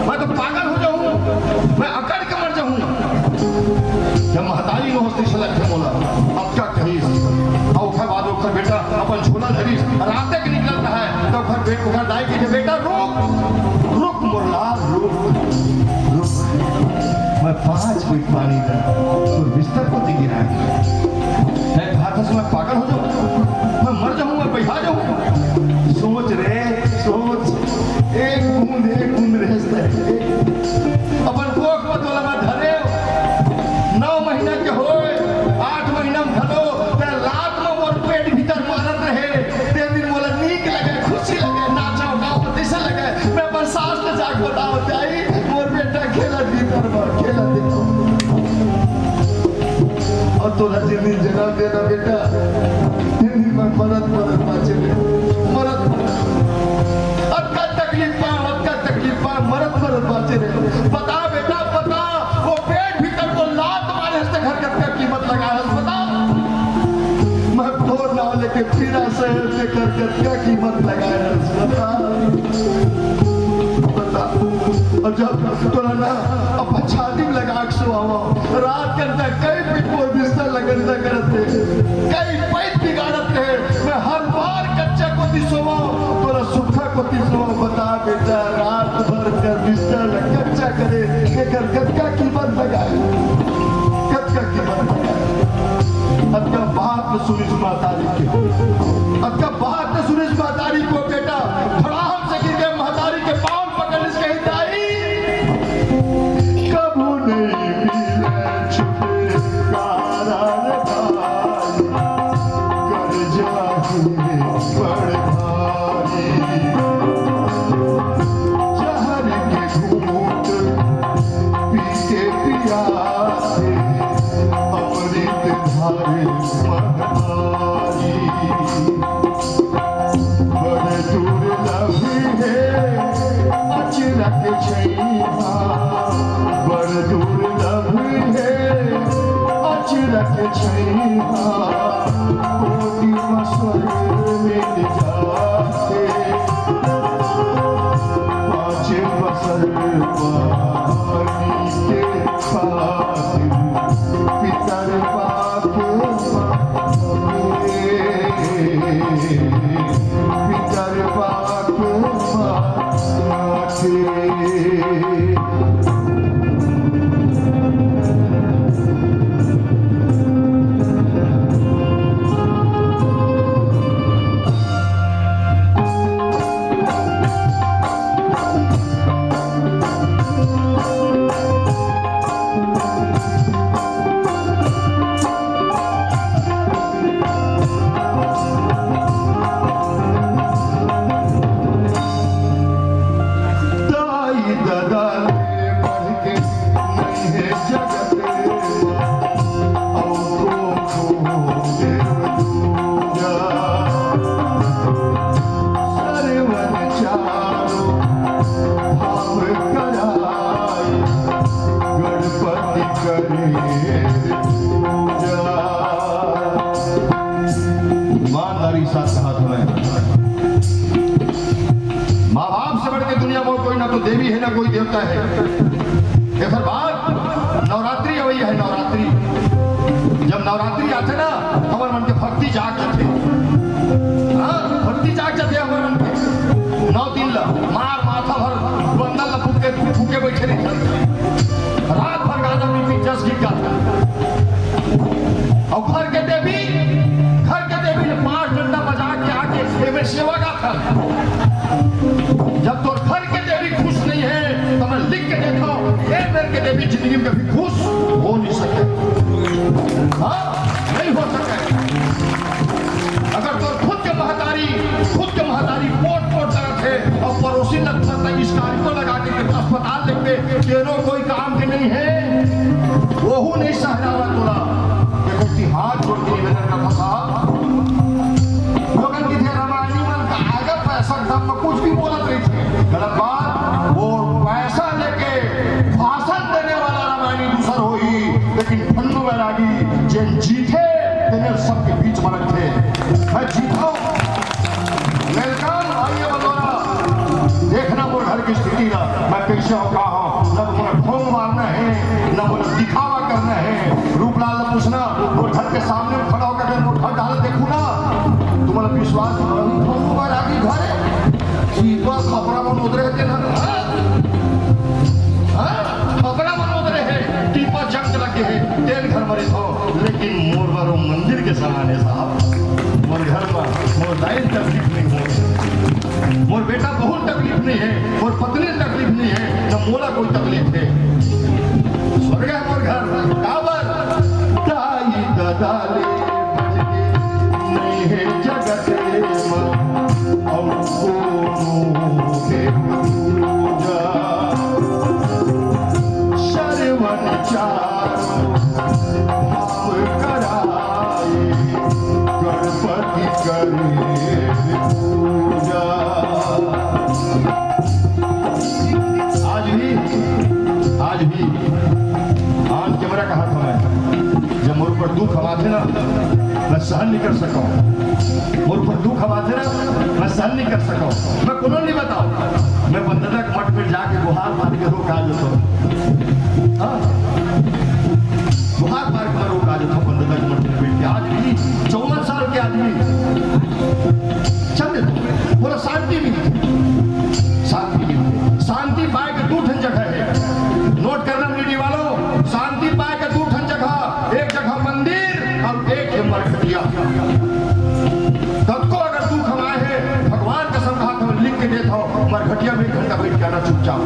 मैं तो पागल हो जाऊँ, मैं अकड़ के मर जाऊँ। जब महतारी न होती सलग थे बोला अब क्या कहीस और खै बाद ओखर बेटा अपन झोला धरीस राते के निकलता है तो घर दाई की बेटा रुक रुक मोरला रुक रुक, मैं 5 मिनट पानी का तो बिस्तर को गिरा मैं भाता से मैं पागल हो जाऊँ, मैं मर जाऊँ, मैं बैठा जाऊँ। सोच रे सोच, एक बूंद रहता है अपन कोख मत वाला मैं धरे 9 महीना के होए 8 महीना में धरो ते लात में मोर पेट भीतर मारत रहे ते दिन मोला नीक लगे खुशी लगे नाचा गाओ दिसे लगे मैं अपन सास ले जाग बताओ जाई मोर बेटा खेला भीतर में खेला देखो और तोरा जिन दिन जन्म देना बेटा दिन में मरत बाचे मरत अक्का तकलीफ पा मरत बाचे रे। बता बेटा बता वो पेट भीतर को लात मारे से घर का कीमत लगाया बता, मैं फोर ना लेके फिरा शहर से कर क्या कीमत लगाया बता बता। और जब तोरा ना अब छाती में लगा के सुआवा रात करता कई पिटो बिस्तर लगन करते कई पैत बिगाड़त रहे मैं हर बार कच्चा को दिसोवा तोरा सूखा को दिसोवा। बता बेटा रात भर कर बिस्तर कच्चा करे लेकर कच्चा कीमत लगाए कच्चा कीमत लगाए। अब क्या बात न सुनिस महतारी के, अब क्या बात न सुनिस महतारी को बेटा खड़ा हम से गिर गए महतारी के पांव पकड़ इस कही दाई कबू नहीं मिले छुपे कारण भाई कर जाही बड़ भारी जहर के घूंट पी के पियासे अमृत धारे महतारी बड़े दुर्लभ है अचरक छैया बड़ दुर्लभ है अचरक छैया कोटि मस्वर मिल जाते 5 बसर पानी के खातिर पितर पाके पितर पाके माथे। ईमानदारी साथ हाथ में माँ बाप से बढ़ के दुनिया में कोई ना तो देवी है ना कोई देवता है। फिर बाद नवरात्रि वही है नवरात्रि, जब नवरात्रि आते ना हमारे मन के भक्ति जाग जाते, हाँ भक्ति जाग जाते हमारे मन के 9 दिन ला मार माथा भर बंदल ला फूके बैठे नहीं रात भर गाना भी जस गीत गाता और घर के देवी ने 5 डंडा बजा के आके में सेवा गाता। जब तो घर के देवी खुश नहीं है तो मैं लिख के देखा मेरे के देवी जिंदगी में कभी खुश हो नहीं सके, हाँ नहीं हो सके। अगर तो खुद के महतारी पोट तरफ है और पड़ोसी लगता इस कार्य को लगा के अस्पताल लिखते तेरो कोई काम के नहीं है वो नहीं सहरावा तोला ये हाथ जोड़ के निवेदन करता साहब लोगन की थे रामायणी मन का आगे पैसा दम में कुछ भी बोलत रही थी गलत बात वो पैसा लेके भाषण देने वाला रामायणी दूसर होई लेकिन फन्नू बैरागी जिन जीते तेने सबके बीच में रखे मैं जीता हूँ। वेलकम आइए बंदोरा देखना मोर घर की स्थिति ना मैं कैसे हो का हो, न तुम्हारा ढोंग मारना है, न बोला दिखावा करना है। रूपलाल ने पूछना वो घर के सामने खड़ा होकर अगर वो घर डाल देखू ना तुम्हारा विश्वास ढोंग मार आगे घर है सीधा खपरा मन उधरे थे ना खपरा मन उधरे है टीपा जंग लगे है तेल घर मरे हो, लेकिन मोर बारो मंदिर के समान है साहब। मोर घर में मोर दाइन तकलीफ नहीं हो, मोर बेटा बहुत तकलीफ नहीं है, मोर पत्नी तकलीफ नहीं है, न मोला कोई तकलीफ है। स्वर्ग है मोर घर काबर दाई दादाले नहीं है जगत में और कोनो के पूजा शर्वण चारों भाव कराए गणपति करे पूजा। आज भी आन कैमरा का हाथ में जब मोर पर दुख हमारे ना मैं सहन नहीं कर सका, मोर पर दुख हमारे ना मैं सहन नहीं कर सका। मैं कोनो नहीं बताओ, मैं बंदरक मठ पे जाके गुहार मार के रोक आ जाता हूँ, गुहार मार के रोक आ जाता हूँ बंदरक मठ में बैठ के। आज भी 54 साल के आदमी चल देते बोला शांति मिलती, शांति मिलती। शांति पाए के दो ठन जगह है, नोट करना मीडिया वालों, शांति पाए के दो ठन जगह, एक जगह मंदिर और एक है मरघटिया। तब को अगर तू कमाए है भगवान का संघात में लिख के देता हो मरघटिया में 1 घंटा बैठ के आना चुपचाप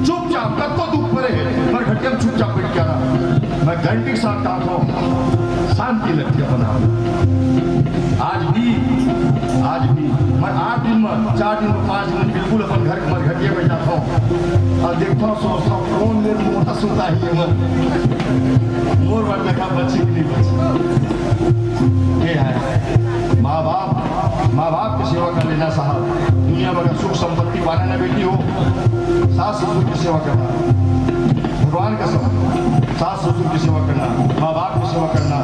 चुपचाप, तब को दुख पड़े है मरघटिया में चुपचाप बैठ के आना। मैं घंटी के साथ आता हूँ, शांति लगती है बना। आज भी मैं 8 दिन में 4 दिन में 5 दिन बिल्कुल अपन घर के मरघटिया में जाता हूँ और देखता हूँ सोचता हूँ कौन मेरे मोटा सुनता ही है मैं मोर बार देखा बच्ची की नहीं बची। ये है माँ बाप की सेवा कर लेना साहब। दुनिया में अगर सुख संपत्ति पाना ना बेटी हो, सास ससुर की सेवा करना, भगवान का सब सास ससुर की सेवा करना, माँ बाप की सेवा करना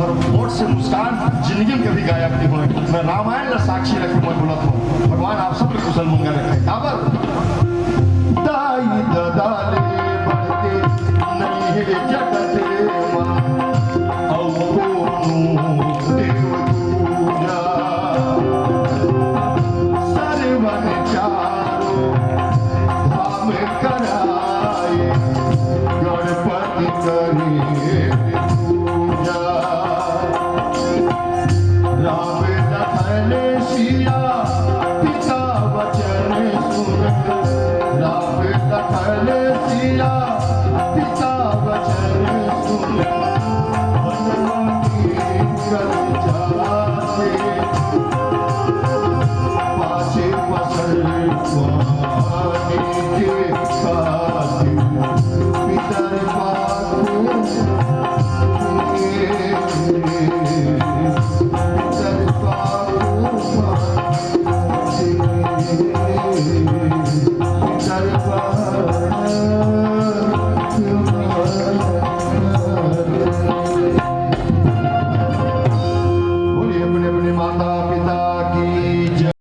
और होठ से मुस्कान जिंदगी में कभी गायब नहीं हो। मैं रामायण का साक्षी रख के मैं बोलता हूँ भगवान आप सबके कुशल मंगल रखे। काबर